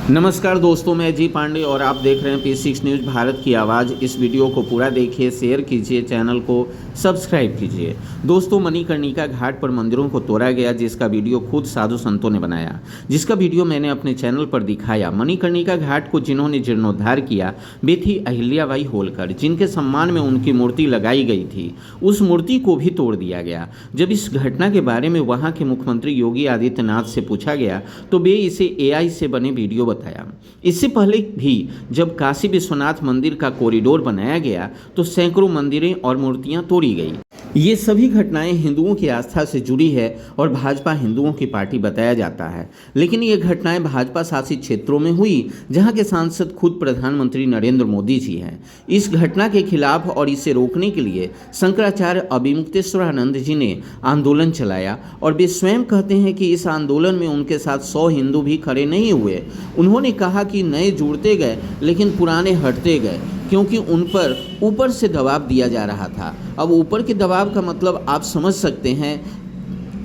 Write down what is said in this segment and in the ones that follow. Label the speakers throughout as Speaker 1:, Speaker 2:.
Speaker 1: नमस्कार दोस्तों, मैं अजय पांडे और आप देख रहे हैं P6 न्यूज़ भारत की आवाज़। इस वीडियो को पूरा देखिए, शेयर कीजिए, चैनल को सब्सक्राइब कीजिए। दोस्तों, मणिकर्णिका घाट पर मंदिरों को तोड़ा गया, जिसका वीडियो खुद साधु संतों ने बनाया, जिसका वीडियो मैंने अपने चैनल पर दिखाया। मणिकर्णिका घाट को जिन्होंने जीर्णोद्धार किया वे थी अहिल्याबाई होलकर, जिनके सम्मान में उनकी मूर्ति लगाई गई थी। उस मूर्ति को भी तोड़ दिया गया। जब इस घटना के बारे में वहाँ के मुख्यमंत्री योगी आदित्यनाथ से पूछा गया तो वे इसे AI से बने वीडियो बताया। इससे पहले भी जब काशी विश्वनाथ मंदिर का कॉरिडोर बनाया गया तो सैकड़ों मंदिरें और मूर्तियां तोड़ी गई। ये सभी घटनाएं हिंदुओं की आस्था से जुड़ी है और भाजपा हिंदुओं की पार्टी बताया जाता है, लेकिन ये घटनाएं भाजपा शासित क्षेत्रों में हुई जहां के सांसद खुद प्रधानमंत्री नरेंद्र मोदी जी हैं। इस घटना के खिलाफ और इसे रोकने के लिए शंकराचार्य अभिमुक्तेश्वरानंद जी ने आंदोलन चलाया और वे स्वयं कहते हैं कि इस आंदोलन में उनके साथ 100 हिंदू भी खड़े नहीं हुए। उन्होंने कहा कि नए जुड़ते गए लेकिन पुराने हटते गए, क्योंकि उन पर ऊपर से दबाव दिया जा रहा था। अब ऊपर के दबाव का मतलब आप समझ सकते हैं।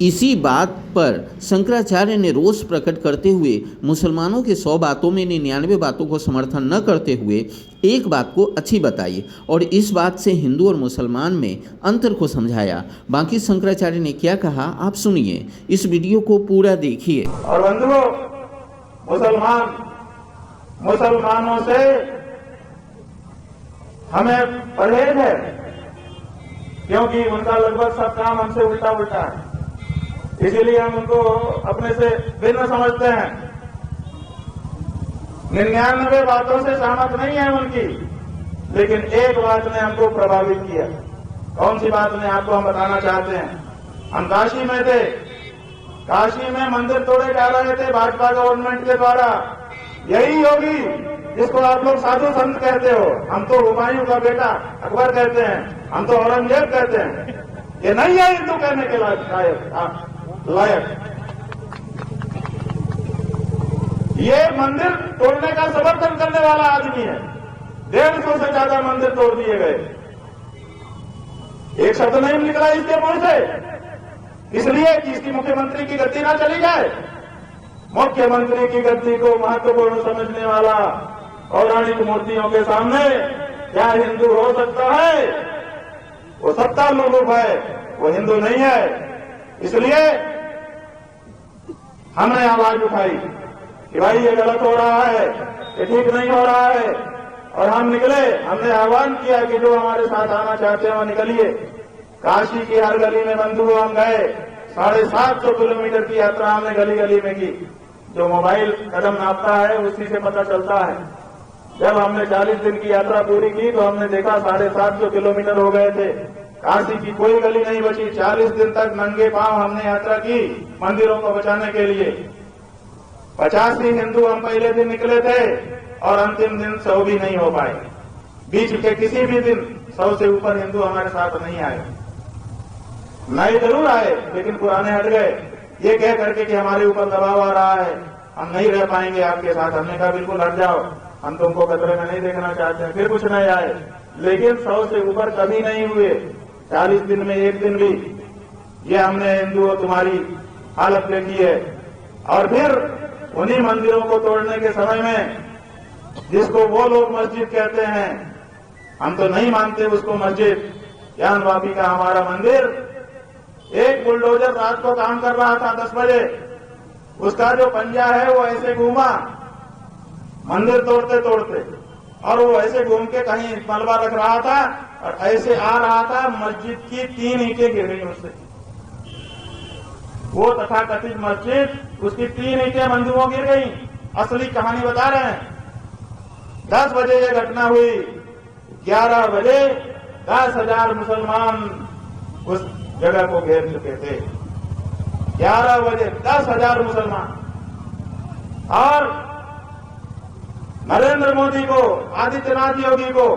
Speaker 1: इसी बात पर शंकराचार्य ने रोष प्रकट करते हुए मुसलमानों के 100 बातों में 99 बातों को समर्थन न करते हुए एक बात को अच्छी बताई और इस बात से हिंदू और मुसलमान में अंतर को समझाया। बाकी शंकराचार्य ने क्या कहा आप सुनिए, इस वीडियो को पूरा देखिए।
Speaker 2: और बंधुओं, मुसलमानों से हमें परहेज है, क्योंकि उनका लगभग सब काम हमसे उल्टा उल्टा है। इसीलिए हम उनको अपने से भिन्न समझते हैं। 99 बातों से सहमत नहीं है उनकी, लेकिन एक बात ने हमको प्रभावित किया। कौन सी बात ने आपको हम बताना चाहते हैं। हम काशी में थे, काशी में मंदिर तोड़े जा रहे थे भाजपा गवर्नमेंट के द्वारा। यही योगी जिसको आप लोग साधु संत कहते हो, हम तो हुमायूं का बेटा अकबर कहते हैं, हम तो औरंगजेब कहते हैं। ये नहीं है हिंदू कहने के लायक। ये मंदिर तोड़ने का समर्थन करने वाला आदमी है। 150 से ज्यादा मंदिर तोड़ दिए गए, एक शब्द नहीं निकला इसके मुंह से, इसलिए कि इसकी मुख्यमंत्री की गद्दी ना चली जाए। मुख्यमंत्री की गद्दी को महत्वपूर्ण समझने वाला पौराणिक मूर्तियों के सामने क्या हिंदू हो सकता है? वो सत्ता लोलुप है, वो हिंदू नहीं है। इसलिए हमने आवाज उठाई कि भाई ये गलत हो रहा है, ये ठीक नहीं हो रहा है, और हम निकले। हमने आह्वान किया कि जो हमारे साथ आना चाहते हैं वो निकलिए। काशी की हर गली में बंधुओं हम गए। 750 किलोमीटर की यात्रा हमने गली गली में की। जो मोबाइल कदम नापता है उसी से पता चलता है। जब हमने 40 दिन की यात्रा पूरी की तो हमने देखा 750 किलोमीटर हो गए थे। काशी की कोई गली नहीं बची। 40 दिन तक नंगे पांव हमने यात्रा की मंदिरों को बचाने के लिए। 85 हिंदू हम पहले दिन निकले थे और अंतिम दिन 100 भी नहीं हो पाए। बीच के किसी भी दिन 100 से ऊपर हिंदू हमारे साथ नहीं आए। नए जरूर आए लेकिन पुराने हट गए, ये कह करके कि हमारे ऊपर दबाव आ रहा है, हम नहीं रह पाएंगे आपके साथ। हमने कहा बिल्कुल हट जाओ, हम तुमको खतरे में नहीं देखना चाहते हैं। फिर कुछ नए आए, लेकिन 100 से ऊपर कभी नहीं हुए 40 दिन में एक दिन भी। ये हमने हिंदुओं तुम्हारी हालत देखी है। और फिर उन्हीं मंदिरों को तोड़ने के समय में, जिसको वो लोग मस्जिद कहते हैं, हम तो नहीं मानते उसको मस्जिद, ज्ञानवापी का हमारा मंदिर, एक बुलडोजर रात को काम कर रहा था 10 बजे, उसका जो पंजा है वो ऐसे घूमा मंदिर तोड़ते तोड़ते, और वो ऐसे घूम के कहीं मलबा रख रहा था और ऐसे आ रहा था, मस्जिद की 3 ईंटें गिर गई उससे। वो तथाकथित मस्जिद, उसकी 3 ईंटें बंधुओं गिर गई। असली कहानी बता रहे हैं। 10 बजे ये घटना हुई। 11 बजे 10,000 मुसलमान उस जगह को घेर चुके थे। 11 बजे 10,000 मुसलमान। और नरेंद्र मोदी को, आदित्यनाथ योगी को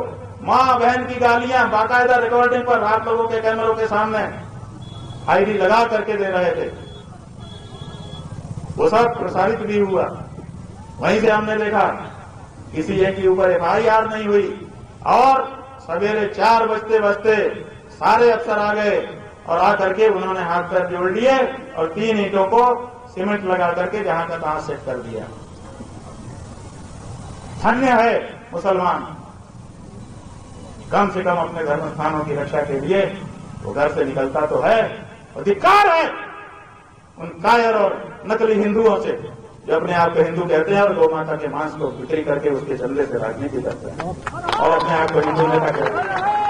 Speaker 2: मां बहन की गालियां बाकायदा रिकॉर्डिंग पर आप लोगों के कैमरों के सामने आईडी लगा करके दे रहे थे। वो सब प्रसारित भी हुआ। वहीं से हमने देखा किसी एक के ऊपर FIR नहीं हुई, और सवेरे 4 बजते बजते सारे अफसर आ गए और आकर के उन्होंने हाथ पैर जोड़ लिए और 3 ईंटों को सीमेंट लगा करके जहां का तहां सेट कर दिया। धन्य है मुसलमान, कम से कम अपने धर्म स्थानों की रक्षा के लिए वो घर से निकलता तो है। अधिकार है उन कायर और नकली हिंदुओं से जो अपने आप को हिंदू कहते हैं और गौ माता के मांस को बिक्री करके उसके चंदे से राजनीति करते हैं और अपने आप को हिंदू नेता कहते हैं।